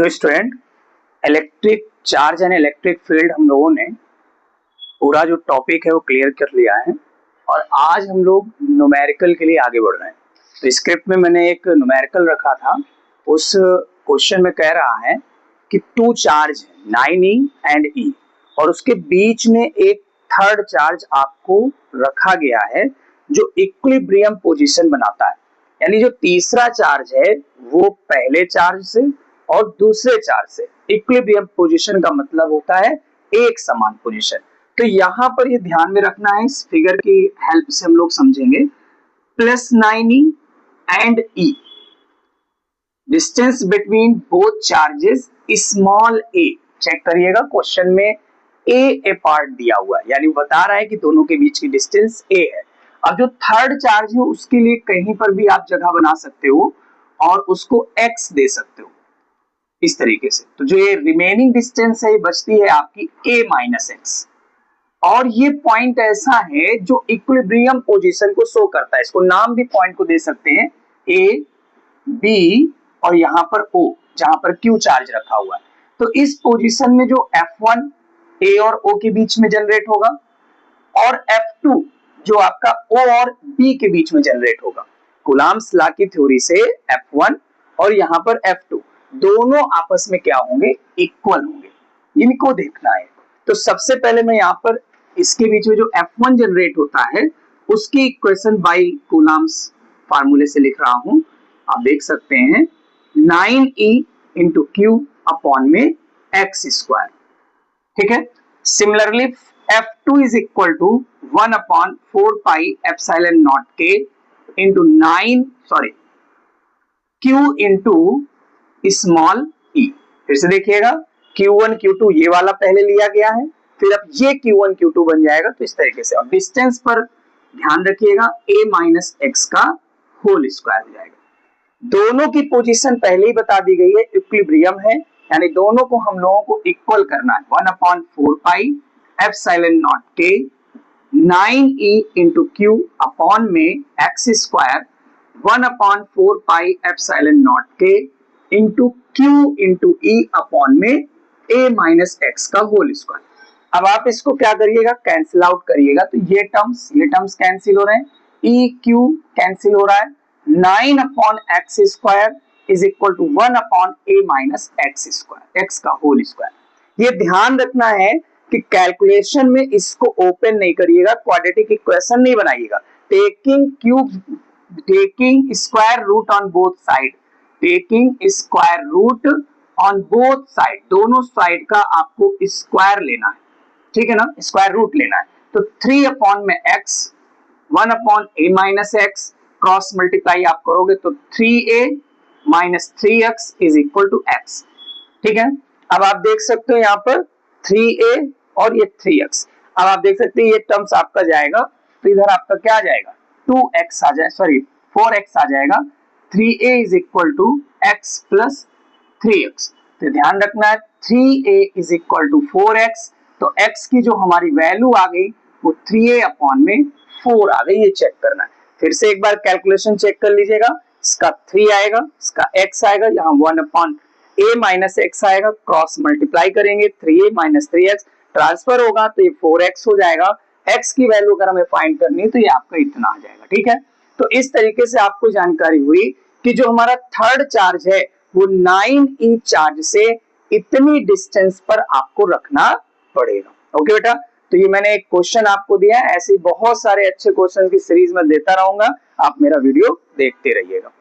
Hello student, electric charge and electric field हम लोगों ने पूरा जो टॉपिक है वो क्लियर कर लिया है और आज हम लोग न्यूमेरिकल के लिए आगे बढ़ रहे हैं। तो स्क्रिप्ट में मैंने एक न्यूमेरिकल रखा था, उस क्वेश्चन में कह रहा है कि to charge 9e and e और उसके बीच में एक थर्ड चार्ज आपको रखा गया है जो इक्विलिब्रियम पोजीशन बनाता है। यानी जो तीसरा चार्ज है वो पहले चार्ज से और दूसरे चार्ज से इक्विलिब्रियम पोजीशन का मतलब होता है एक समान पोजीशन। तो यहां पर ये ध्यान में रखना है, इस फिगर की हेल्प से हम लोग समझेंगे। Plus 9e and e, distance between both charges small a। Check करिएगा क्वेश्चन में a पार्ट दिया हुआ है, यानी बता रहा है कि दोनों के बीच की डिस्टेंस a है। अब जो थर्ड चार्ज है उसके लिए कहीं पर भी आप जगह बना सकते हो और उसको x दे सकते हो इस तरीके से। तो जो ये रिमेनिंग डिस्टेंस है ये बचती है आपकी a माइनस एक्स। और ये पॉइंट ऐसा है जो इक्विलिब्रियम पोजीशन को शो करता है। इसको नाम भी पॉइंट को दे सकते हैं a, b और यहाँ पर o, जहां पर q चार्ज रखा हुआ है। तो इस पोजीशन में जो F1 a और o के बीच में जनरेट होगा और F2 जो आपका o और b के बीच में जनरेट होगा। कूलम्ब्स लॉ की थ्योरी से F1 और यहाँ पर F2 दोनों आपस में क्या होंगे, इक्वल होंगे। इनको देखना है। तो सबसे पहले मैं यहाँ पर इसके बीच में जो F1 जनरेट होता है उसकी इक्वेशन बाय कूलम्ब्स फार्मूले से लिख रहा हूं। आप देख सकते हैं 9e इंटू क्यू अपॉन में एक्स स्क्वायर। ठीक है। Similarly F2 is equal to 1 upon 4 pi epsilon naught के into Q into small e। फिर से देखिएगा Q1 Q2 ये वाला पहले लिया गया है, फिर अब ये Q1 Q2 बन जाएगा। तो इस तरीके से, और डिस्टेंस पर ध्यान रखिएगा a माइनस एक्स का होल स्क्वायर हो जाएगा। दोनों की पोजीशन पहले ही बता दी गई है, इक्विलिब्रियम है, यानी दोनों को हम लोगों को इक्वल करना है। 1 अपॉन 4 पाई एप्सिलॉन नॉट के 9e इंटू क्यू अपॉन में X square 1 upon 4 pi epsilon naught के into Q into E upon में a माइनस एक्स का होल स्क्वायर। अब आप इसको क्या करिएगा, कैंसिल आउट करिएगा। तो ये टर्म्स कैंसिल हो रहे हैं, ई क्यू कैंसिल हो रहा है। 9 upon x square is equal to 1 upon a minus x square, x का होल स्क्वायर। ये ध्यान रखना है कि कैलकुलेशन में इसको ओपन नहीं करिएगा, क्वाड्रेटिक इक्वेशन नहीं बनाइएगा। Taking square root on both side, taking square root on both side, दोनों साइड का आपको स्क्वायर लेना है। ठीक है ना, स्क्वायर रूट लेना है। तो 3 अपॉन में x 1 upon a minus x, cross multiply आप करोगे तो 3a minus 3x is equal to x। ठीक है। अब आप देख सकते हो यहाँ पर 3a और ये 3x। अब आप देख सकते हैं ये टर्म्स आपका जाएगा, तो इधर आपका क्या आ जाएगा, 2x आ जाए, सॉरी 4x आ जाएगा। 3a is equal to x plus 3x। तो ध्यान रखना है 3a is equal to 4x। तो x की जो हमारी वैल्यू आ गई वो 3a अपॉन में 4 आ गई, ये चेक करना है। फिर से एक बार कैलकुलेशन चेक कर लीजिएगा, इसका 3 आएगा, इसका x आएगा, यहाँ 1 अपॉन a माइनस एक्स आएगा, क्रॉस मल्टीप्लाई करेंगे 3a माइनस 3x, ट्रांसफर होगा तो ये 4x हो जाएगा। x की वैल्यू अगर हमें फाइंड करनी है तो ये आपका इतना आ जाएगा। ठीक है। तो इस तरीके से आपको जानकारी हुई कि जो हमारा थर्ड चार्ज है वो 9e चार्ज से इतनी डिस्टेंस पर आपको रखना पड़ेगा। ओके बेटा, तो ये मैंने एक क्वेश्चन आपको दिया है। ऐसे बहुत सारे अच्छे क्वेश्चन की सीरीज में देता रहूंगा, आप मेरा वीडियो देखते रहिएगा।